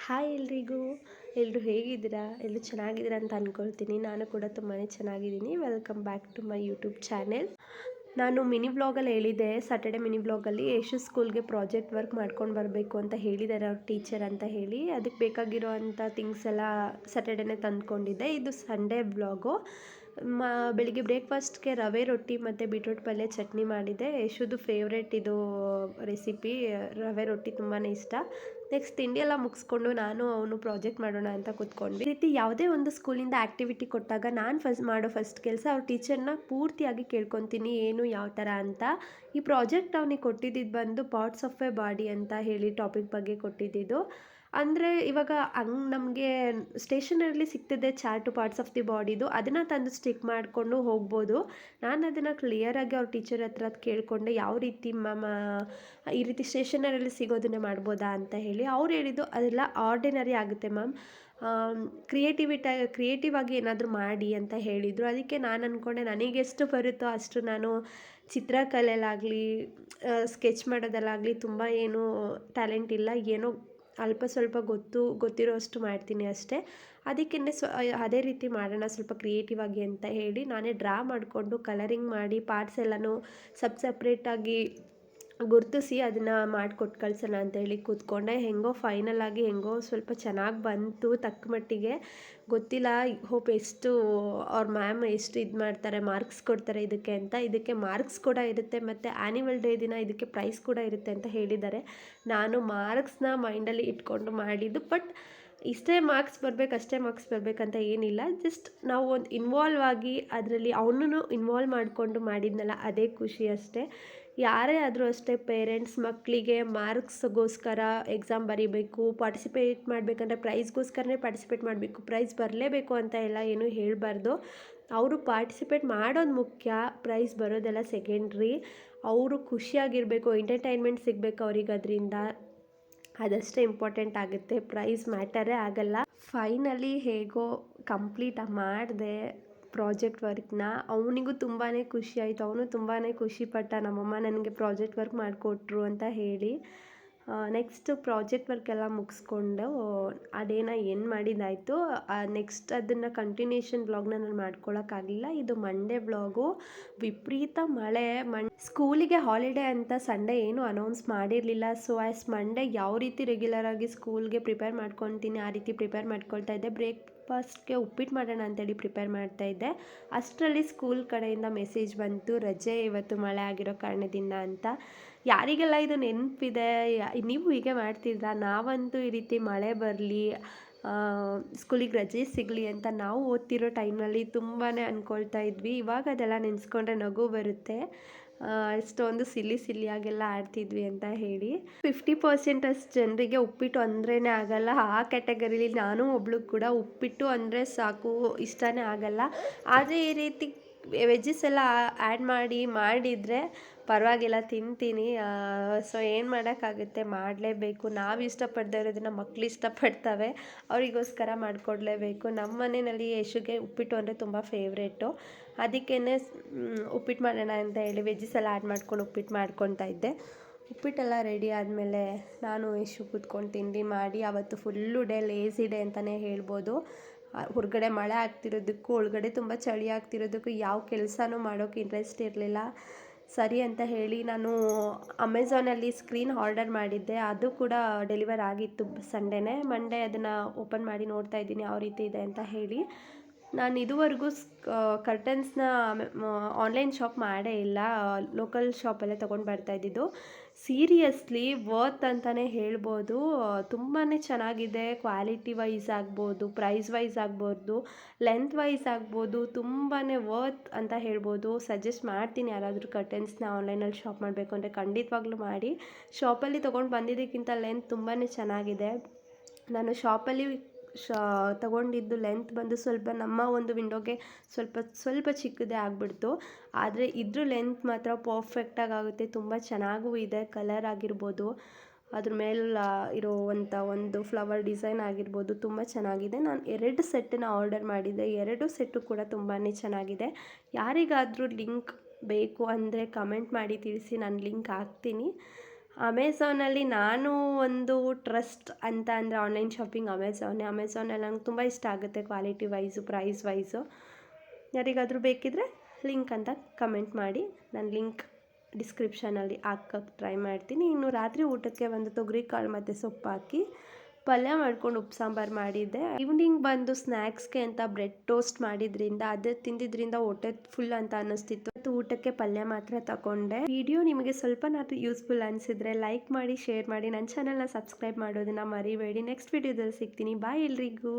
Hi ಎಲ್ರಿಗೂ. ಎಲ್ಲರೂ ಹೇಗಿದ್ದೀರಾ? ಎಲ್ಲರೂ ಚೆನ್ನಾಗಿದ್ದೀರಾ ಅಂತ ಅಂದ್ಕೊಳ್ತೀನಿ. ನಾನು ಕೂಡ ತುಂಬಾ ಚೆನ್ನಾಗಿದ್ದೀನಿ. Welcome back to my YouTube channel. ನಾನು ಮಿನಿ ವ್ಲಾಗಲ್ಲಿ ಹೇಳಿದ್ದೆ, ಸ್ಯಾಟರ್ಡೆ ಮಿನಿ ವ್ಲಾಗಲ್ಲಿ ಯಶು ಸ್ಕೂಲ್ಗೆ ಪ್ರಾಜೆಕ್ಟ್ ವರ್ಕ್ ಮಾಡ್ಕೊಂಡು ಬರಬೇಕು ಅಂತ ಹೇಳಿದ್ದಾರೆ ಅವ್ರ ಟೀಚರ್ ಅಂತ ಹೇಳಿ. ಅದಕ್ಕೆ ಬೇಕಾಗಿರೋ ಅಂಥ ಥಿಂಗ್ಸ್ ಎಲ್ಲ ಸ್ಯಾಟರ್ಡೇನೇ ತಂದ್ಕೊಂಡಿದ್ದೆ. ಇದು ಸಂಡೇ ವ್ಲಾಗು. ಬೆಳಿಗ್ಗೆ ಬ್ರೇಕ್ಫಾಸ್ಟ್ಗೆ ರವೆ ರೊಟ್ಟಿ ಮತ್ತು ಬೀಟ್ರೂಟ್ ಪಲ್ಯ ಚಟ್ನಿ ಮಾಡಿದ್ದೆ. ಯಶುದು ಫೇವ್ರೇಟ್ ಇದು ರೆಸಿಪಿ. ರವೆ ರೊಟ್ಟಿ ತುಂಬಾ ಇಷ್ಟ. ನೆಕ್ಸ್ಟ್ ತಿಂಡಿ ಎಲ್ಲ ಮುಗಿಸ್ಕೊಂಡು ನಾನು ಅವನು ಪ್ರಾಜೆಕ್ಟ್ ಮಾಡೋಣ ಅಂತ ಕೂತ್ಕೊಂಡ್ವಿ. ಈ ರೀತಿ ಯಾವುದೇ ಒಂದು ಸ್ಕೂಲಿಂದ ಆ್ಯಕ್ಟಿವಿಟಿ ಕೊಟ್ಟಾಗ ನಾನು ಫಸ್ಟ್ ಕೆಲಸ ಅವ್ರ ಟೀಚರ್ನ ಪೂರ್ತಿಯಾಗಿ ಕೇಳ್ಕೊತೀನಿ ಏನು ಯಾವ ಥರ ಅಂತ. ಈ ಪ್ರಾಜೆಕ್ಟ್ ಅವನಿಗೆ ಕೊಟ್ಟಿದ್ದು ಬಂದು ಪಾರ್ಟ್ಸ್ ಆಫ್ ಎ ಬಾಡಿ ಅಂತ ಹೇಳಿ ಟಾಪಿಕ್ ಬಗ್ಗೆ ಕೊಟ್ಟಿದ್ದು. ಅಂದರೆ ಇವಾಗ ನಮಗೆ ಸ್ಟೇಷನರಿಲಿ ಸಿಗ್ತಿದೆ ಚಾರ್ಟು ಪಾರ್ಟ್ಸ್ ಆಫ್ ದಿ ಬಾಡಿದು, ಅದನ್ನು ತಂದು ಸ್ಟಿಕ್ ಮಾಡಿಕೊಂಡು ಹೋಗ್ಬೋದು. ನಾನು ಅದನ್ನು ಕ್ಲಿಯರಾಗಿ ಅವ್ರ ಟೀಚರ್ ಹತ್ರ ಕೇಳಿಕೊಂಡೆ, ಯಾವ ರೀತಿ ಮ್ಯಾಮ್ ಈ ರೀತಿ ಸ್ಟೇಷನರಿಲಿ ಸಿಗೋದನ್ನೇ ಮಾಡ್ಬೋದಾ ಅಂತ ಹೇಳಿ. ಅವ್ರು ಹೇಳಿದ್ದು ಅದೆಲ್ಲ ಆರ್ಡಿನರಿ ಆಗುತ್ತೆ ಮ್ಯಾಮ್, ಕ್ರಿಯೇಟಿವ್ ಆಗಿ ಏನಾದರೂ ಮಾಡಿ ಅಂತ ಹೇಳಿದರು. ಅದಕ್ಕೆ ನಾನು ಅಂದ್ಕೊಂಡೆ ನನಗೆಷ್ಟು ಬರುತ್ತೋ ಅಷ್ಟು ನಾನು ಚಿತ್ರಕಲೆಯಲ್ಲಾಗಲಿ ಸ್ಕೆಚ್ ಮಾಡೋದಲ್ಲಾಗಲಿ ತುಂಬ ಏನೂ ಟ್ಯಾಲೆಂಟ್ ಇಲ್ಲ, ಏನೋ ಅಲ್ಪ ಸ್ವಲ್ಪ ಗೊತ್ತಿರೋ ಅಷ್ಟು ಮಾಡ್ತೀನಿ ಅಷ್ಟೇ. ಅದಕ್ಕೇ ಅದೇ ರೀತಿ ಮಾಡೋಣ ಸ್ವಲ್ಪ ಕ್ರಿಯೇಟಿವ್ ಆಗಿ ಅಂತ ಹೇಳಿ ನಾನೇ ಡ್ರಾ ಮಾಡಿಕೊಂಡು ಕಲರಿಂಗ್ ಮಾಡಿ ಪಾರ್ಟ್ಸ್ ಎಲ್ಲನೂ ಸಪ್ರೇಟಾಗಿ ಗುರ್ತಿಸಿ ಅದನ್ನು ಮಾಡಿಕೊಟ್ಟು ಕಳ್ಸೋಣ ಅಂತ ಹೇಳಿ ಕೂತ್ಕೊಂಡೆ. ಫೈನಲ್ ಆಗಿ ಸ್ವಲ್ಪ ಚೆನ್ನಾಗಿ ಬಂತು ತಕ್ಕ ಮಟ್ಟಿಗೆ. ಗೊತ್ತಿಲ್ಲ ಹೋಪ್ ಎಷ್ಟು ಅವ್ರ ಮ್ಯಾಮ್ ಎಷ್ಟು ಇದು ಮಾಡ್ತಾರೆ, ಮಾರ್ಕ್ಸ್ ಕೊಡ್ತಾರೆ ಇದಕ್ಕೆ ಅಂತ. ಇದಕ್ಕೆ ಮಾರ್ಕ್ಸ್ ಕೂಡ ಇರುತ್ತೆ ಮತ್ತು ಆ್ಯನಿವಲ್ ಡೇ ದಿನ ಇದಕ್ಕೆ ಪ್ರೈಸ್ ಕೂಡ ಇರುತ್ತೆ ಅಂತ ಹೇಳಿದ್ದಾರೆ. ನಾನು ಮಾರ್ಕ್ಸ್ನ ಮೈಂಡಲ್ಲಿ ಇಟ್ಕೊಂಡು ಮಾಡಿದ್ದು. ಬಟ್ ಇಷ್ಟೇ ಮಾರ್ಕ್ಸ್ ಬರಬೇಕು ಅಷ್ಟೇ ಮಾರ್ಕ್ಸ್ ಬರಬೇಕಂತ ಏನಿಲ್ಲ. ಜಸ್ಟ್ ನಾವು ಒಂದು ಇನ್ವಾಲ್ವ್ ಆಗಿ ಅದರಲ್ಲಿ ಅವನೂ ಇನ್ವಾಲ್ವ್ ಮಾಡಿಕೊಂಡು ಮಾಡಿದ್ನಲ್ಲ, ಅದೇ ಖುಷಿ ಅಷ್ಟೇ. ಯಾರೇ ಆದರೂ ಅಷ್ಟೇ, ಪೇರೆಂಟ್ಸ್ ಮಕ್ಕಳಿಗೆ ಮಾರ್ಕ್ಸ್ಗೋಸ್ಕರ ಎಕ್ಸಾಮ್ ಬರೀಬೇಕು, ಪಾರ್ಟಿಸಿಪೇಟ್ ಮಾಡಬೇಕಂದ್ರೆ ಪ್ರೈಸ್ಗೋಸ್ಕರನೇ ಪಾರ್ಟಿಸಿಪೇಟ್ ಮಾಡಬೇಕು, ಪ್ರೈಸ್ ಬರಲೇಬೇಕು ಅಂತ ಎಲ್ಲ ಏನೂ ಹೇಳಬಾರ್ದು. ಅವರು ಪಾರ್ಟಿಸಿಪೇಟ್ ಮಾಡೋದು ಮುಖ್ಯ, ಪ್ರೈಸ್ ಬರೋದೆಲ್ಲ ಸೆಕೆಂಡ್ರಿ. ಅವರು ಖುಷಿಯಾಗಿರಬೇಕು, ಎಂಟರ್ಟೈನ್ಮೆಂಟ್ ಸಿಗಬೇಕು ಅವ್ರಿಗೆ, ಅದರಿಂದ ಅದಷ್ಟೇ ಇಂಪಾರ್ಟೆಂಟ್ ಆಗುತ್ತೆ, ಪ್ರೈಸ್ ಮ್ಯಾಟರೇ ಆಗಲ್ಲ. ಫೈನಲಿ ಹೇಗೋ ಕಂಪ್ಲೀಟ್ ಮಾಡಿದೆ ಪ್ರಾಜೆಕ್ಟ್ ವರ್ಕ್ನ. ಅವನಿಗೂ ತುಂಬಾ ಖುಷಿ ಆಯಿತು, ಅವನು ತುಂಬಾ ಖುಷಿಪಟ್ಟ, ನಮ್ಮಮ್ಮ ನನಗೆ ಪ್ರಾಜೆಕ್ಟ್ ವರ್ಕ್ ಮಾಡಿಕೊಟ್ರು ಅಂತ ಹೇಳಿ. ನೆಕ್ಸ್ಟ್ ಪ್ರಾಜೆಕ್ಟ್ ವರ್ಕ್ ಎಲ್ಲ ಮುಗಿಸ್ಕೊಂಡು ಆ ಡೇನ ಏನು ಮಾಡಿದ್ದಾಯಿತು. ನೆಕ್ಸ್ಟ್ ಅದನ್ನು ಕಂಟಿನ್ಯೂಷನ್ ವ್ಲಾಗ್ನ ನಾನು ಮಾಡ್ಕೊಳಕ್ಕಾಗಲಿಲ್ಲ. ಇದು ಮಂಡೇ ವ್ಲಾಗು. ವಿಪರೀತ ಮಳೆ. ಸ್ಕೂಲಿಗೆ ಹಾಲಿಡೇ ಅಂತ ಸಂಡೇ ಏನು ಅನೌನ್ಸ್ ಮಾಡಿರಲಿಲ್ಲ. ಸೊ ಮಂಡೇ ಯಾವ ರೀತಿ ರೆಗ್ಯುಲರಾಗಿ ಸ್ಕೂಲ್ಗೆ ಪ್ರಿಪೇರ್ ಮಾಡ್ಕೊತೀನಿ ಆ ರೀತಿ ಪ್ರಿಪೇರ್ ಮಾಡ್ಕೊಳ್ತಾ ಇದ್ದೆ. ಬ್ರೇಕ್ಫಾಸ್ಟ್ಗೆ ಉಪ್ಪಿಟ್ಟು ಮಾಡೋಣ ಅಂತೇಳಿ ಪ್ರಿಪೇರ್ ಮಾಡ್ತಾಯಿದ್ದೆ. ಅಷ್ಟರಲ್ಲಿ ಸ್ಕೂಲ್ ಕಡೆಯಿಂದ ಮೆಸೇಜ್ ಬಂತು, ರಜೆ ಇವತ್ತು ಮಳೆ ಆಗಿರೋ ಕಾರಣದಿಂದ ಅಂತ. ಯಾರಿಗೆಲ್ಲ ಇದು ನೆನಪಿದೆ, ನೀವು ಹೀಗೆ ಮಾಡ್ತಿದ್ರಾ? ನಾವಂತೂ ಈ ರೀತಿ ಮಳೆ ಬರಲಿ, ಸ್ಕೂಲಿಗೆ ರಜೆ ಸಿಗಲಿ ಅಂತ ನಾವು ಓದ್ತಿರೋ ಟೈಮ್ನಲ್ಲಿ ತುಂಬಾ ಅಂದ್ಕೊಳ್ತಾ ಇದ್ವಿ. ಇವಾಗ ಅದೆಲ್ಲ ನೆನೆಸ್ಕೊಂಡ್ರೆ ನಗು ಬರುತ್ತೆ. ಅಷ್ಟೊಂದು ಸಿಲ್ಲಿಯಾಗೆಲ್ಲ ಆಡ್ತಿದ್ವಿ ಅಂತ ಹೇಳಿ. 50% ಅಷ್ಟು ಜನರಿಗೆ ಉಪ್ಪಿಟ್ಟು ಅಂದ್ರೇ ಆಗಲ್ಲ. ಆ ಕ್ಯಾಟಗರಿಲಿ ನಾನು ಒಬ್ಳು ಕೂಡ. ಉಪ್ಪಿಟ್ಟು ಅಂದರೆ ಸಾಕು, ಇಷ್ಟನೇ ಆಗಲ್ಲ. ಆದರೆ ಈ ರೀತಿ ವೆಜ್ಜಸ್ ಎಲ್ಲ ಆ್ಯಡ್ ಮಾಡಿದರೆ ಪರವಾಗಿಲ್ಲ, ತಿಂತೀನಿ. ಸೊ ಏನು ಮಾಡೋಕ್ಕಾಗುತ್ತೆ, ಮಾಡಲೇಬೇಕು. ನಾವು ಇಷ್ಟಪಡದೇ ಇರೋದನ್ನು ಮಕ್ಳು ಇಷ್ಟಪಡ್ತವೆ, ಅವರಿಗೋಸ್ಕರ ಮಾಡಿಕೊಡ್ಲೇಬೇಕು. ನಮ್ಮ ಮನೆಯಲ್ಲಿ ಯಶುಗೆ ಉಪ್ಪಿಟ್ಟು ಅಂದರೆ ತುಂಬ ಫೇವ್ರೇಟು. ಅದಕ್ಕೇ ಉಪ್ಪಿಟ್ಟು ಮಾಡೋಣ ಅಂತ ಹೇಳಿ ವೆಜ್ಜಸ್ ಎಲ್ಲ ಆ್ಯಡ್ ಮಾಡ್ಕೊಂಡು ಉಪ್ಪಿಟ್ಟು ಮಾಡ್ಕೊತಾ ಇದ್ದೆ. ಉಪ್ಪಿಟ್ಟೆಲ್ಲ ರೆಡಿ ಆದಮೇಲೆ ನಾನು ಯಶು ಕೂತ್ಕೊಂಡು ತಿಂಡಿ ಮಾಡಿ, ಆವತ್ತು ಫುಲ್ಲು ಡೇ ಲೇಸಿ ಡೇ ಅಂತಲೇ ಹೇಳ್ಬೋದು. ಹೊರಗಡೆ ಮಳೆ ಆಗ್ತಿರೋದಕ್ಕೂ ಒಳಗಡೆ ತುಂಬ ಚಳಿ ಆಗ್ತಿರೋದಕ್ಕೂ ಯಾವ ಕೆಲಸನೂ ಮಾಡೋಕ್ಕೆ ಇಂಟ್ರೆಸ್ಟ್ ಇರಲಿಲ್ಲ. ಸರಿ ಅಂತ ಹೇಳಿ ನಾನು ಅಮೆಝಾನಲ್ಲಿ ಸ್ಕ್ರೀನ್ ಆರ್ಡರ್ ಮಾಡಿದ್ದೆ. ಅದು ಕೂಡ ಡೆಲಿವರ್ ಆಗಿತ್ತು ಸಂಡೇನೇ. ಮಂಡೇ ಅದನ್ನು ಓಪನ್ ಮಾಡಿ ನೋಡ್ತಾ ಇದ್ದೀನಿ ಯಾವ ರೀತಿ ಇದೆ ಅಂತ ಹೇಳಿ. ನಾನು ಇದುವರೆಗೂ ಕರ್ಟನ್ಸ್ನ ಆನ್ಲೈನ್ ಶಾಪ್ ಮಾಡೇ ಇಲ್ಲ, ಲೋಕಲ್ ಶಾಪಲ್ಲೇ ತೊಗೊಂಡು ಬರ್ತಾಯಿದ್ದಿದ್ದು. ಸೀರಿಯಸ್ಲಿ ವರ್ತ್ ಅಂತಲೇ ಹೇಳ್ಬೋದು. ತುಂಬಾ ಚೆನ್ನಾಗಿದೆ. ಕ್ವಾಲಿಟಿ ವೈಸ್ ಆಗ್ಬೋದು, ಪ್ರೈಸ್ ವೈಸ್ ಆಗ್ಬೋದು, ಲೆಂತ್ ವೈಸ್ ಆಗ್ಬೋದು, ತುಂಬಾ ವರ್ತ್ ಅಂತ ಹೇಳ್ಬೋದು. ಸಜೆಸ್ಟ್ ಮಾಡ್ತೀನಿ, ಯಾರಾದರೂ ಕರ್ಟನ್ಸ್ನ ಆನ್ಲೈನಲ್ಲಿ ಶಾಪ್ ಮಾಡಬೇಕು ಅಂದರೆ ಖಂಡಿತವಾಗ್ಲೂ ಮಾಡಿ. ಶಾಪಲ್ಲಿ ತೊಗೊಂಡು ಬಂದಿದ್ದಕ್ಕಿಂತ ಲೆಂತ್ ತುಂಬಾ ಚೆನ್ನಾಗಿದೆ. ನಾನು ಶಾಪಲ್ಲಿ ತಗೊಂಡಿದ್ದು ಲೆಂತ್ ಬಂದು ಸ್ವಲ್ಪ ನಮ್ಮ ಒಂದು ವಿಂಡೋಗೆ ಸ್ವಲ್ಪ ಚಿಕ್ಕದೇ ಆಗಿಬಿಡ್ತು. ಆದರೆ ಇದ್ರ ಲೆಂತ್ ಮಾತ್ರ ಪರ್ಫೆಕ್ಟಾಗಿ ಆಗುತ್ತೆ, ತುಂಬ ಚೆನ್ನಾಗೂ ಇದೆ. ಕಲರ್ ಆಗಿರ್ಬೋದು, ಅದ್ರ ಮೇಲೆ ಇರೋ ಒಂದು ಫ್ಲವರ್ ಡಿಸೈನ್ ಆಗಿರ್ಬೋದು, ತುಂಬ ಚೆನ್ನಾಗಿದೆ. ನಾನು 2 ಸೆಟ್ಟನ್ನ ಆರ್ಡರ್ ಮಾಡಿದ್ದೆ. 2 ಸೆಟ್ಟು ಕೂಡ ತುಂಬಾ ಚೆನ್ನಾಗಿದೆ. ಯಾರಿಗಾದರೂ ಲಿಂಕ್ ಬೇಕು ಅಂದರೆ ಕಮೆಂಟ್ ಮಾಡಿ ತಿಳಿಸಿ, ನಾನು ಲಿಂಕ್ ಹಾಕ್ತೀನಿ. ಅಮೆಝಾನಲ್ಲಿ ನಾನು ಒಂದು ಟ್ರಸ್ಟ್ ಅಂತ ಅಂದರೆ ಆನ್ಲೈನ್ ಶಾಪಿಂಗ್ ಅಮೆಝಾನಲ್ಲಿ ನಂಗೆ ತುಂಬ ಇಷ್ಟ ಆಗುತ್ತೆ ಕ್ವಾಲಿಟಿ ವೈಸು ಪ್ರೈಸ್ ವೈಸು. ಯಾರಿಗಾದರೂ ಬೇಕಿದ್ದರೆ ಲಿಂಕ್ ಅಂತ ಕಮೆಂಟ್ ಮಾಡಿ, ನಾನು ಲಿಂಕ್ ಡಿಸ್ಕ್ರಿಪ್ಷನಲ್ಲಿ ಹಾಕಕ್ಕೆ ಟ್ರೈ ಮಾಡ್ತೀನಿ. ಇನ್ನು ರಾತ್ರಿ ಊಟಕ್ಕೆ ಒಂದು ತೊಗರಿಕಾಳು ಮತ್ತು ಸೊಪ್ಪು ಹಾಕಿ ಪಲ್ಯ ಮಾಡ್ಕೊಂಡು ಉಪ್ಪು ಸಾಂಬಾರು ಮಾಡಿದ್ದೆ. ಈವ್ನಿಂಗ್ ಬಂದು ಸ್ನ್ಯಾಕ್ಸ್ಗೆ ಅಂತ ಬ್ರೆಡ್ ಟೋಸ್ಟ್ ಮಾಡಿದ್ರಿಂದ ಅದೇ ತಿಂದಿದ್ರಿಂದ ಹೊಟ್ಟೆ ಫುಲ್ ಅಂತ ಅನ್ನಿಸ್ತಿತ್ತು. ಮತ್ತು ಊಟಕ್ಕೆ ಪಲ್ಯ ಮಾತ್ರ ತಗೊಂಡೆ. ವಿಡಿಯೋ ನಿಮಗೆ ಸ್ವಲ್ಪನಾದ್ರೂ ಯೂಸ್ಫುಲ್ ಅನಿಸಿದ್ರೆ ಲೈಕ್ ಮಾಡಿ, ಶೇರ್ ಮಾಡಿ, ನನ್ನ ಚಾನಲ್ನ ಸಬ್ಸ್ಕ್ರೈಬ್ ಮಾಡೋದನ್ನು ಮರಿಬೇಡಿ. ನೆಕ್ಸ್ಟ್ ವಿಡಿಯೋದಲ್ಲಿ ಸಿಗ್ತೀನಿ. ಬಾಯ್ ಎಲ್ರಿಗೂ.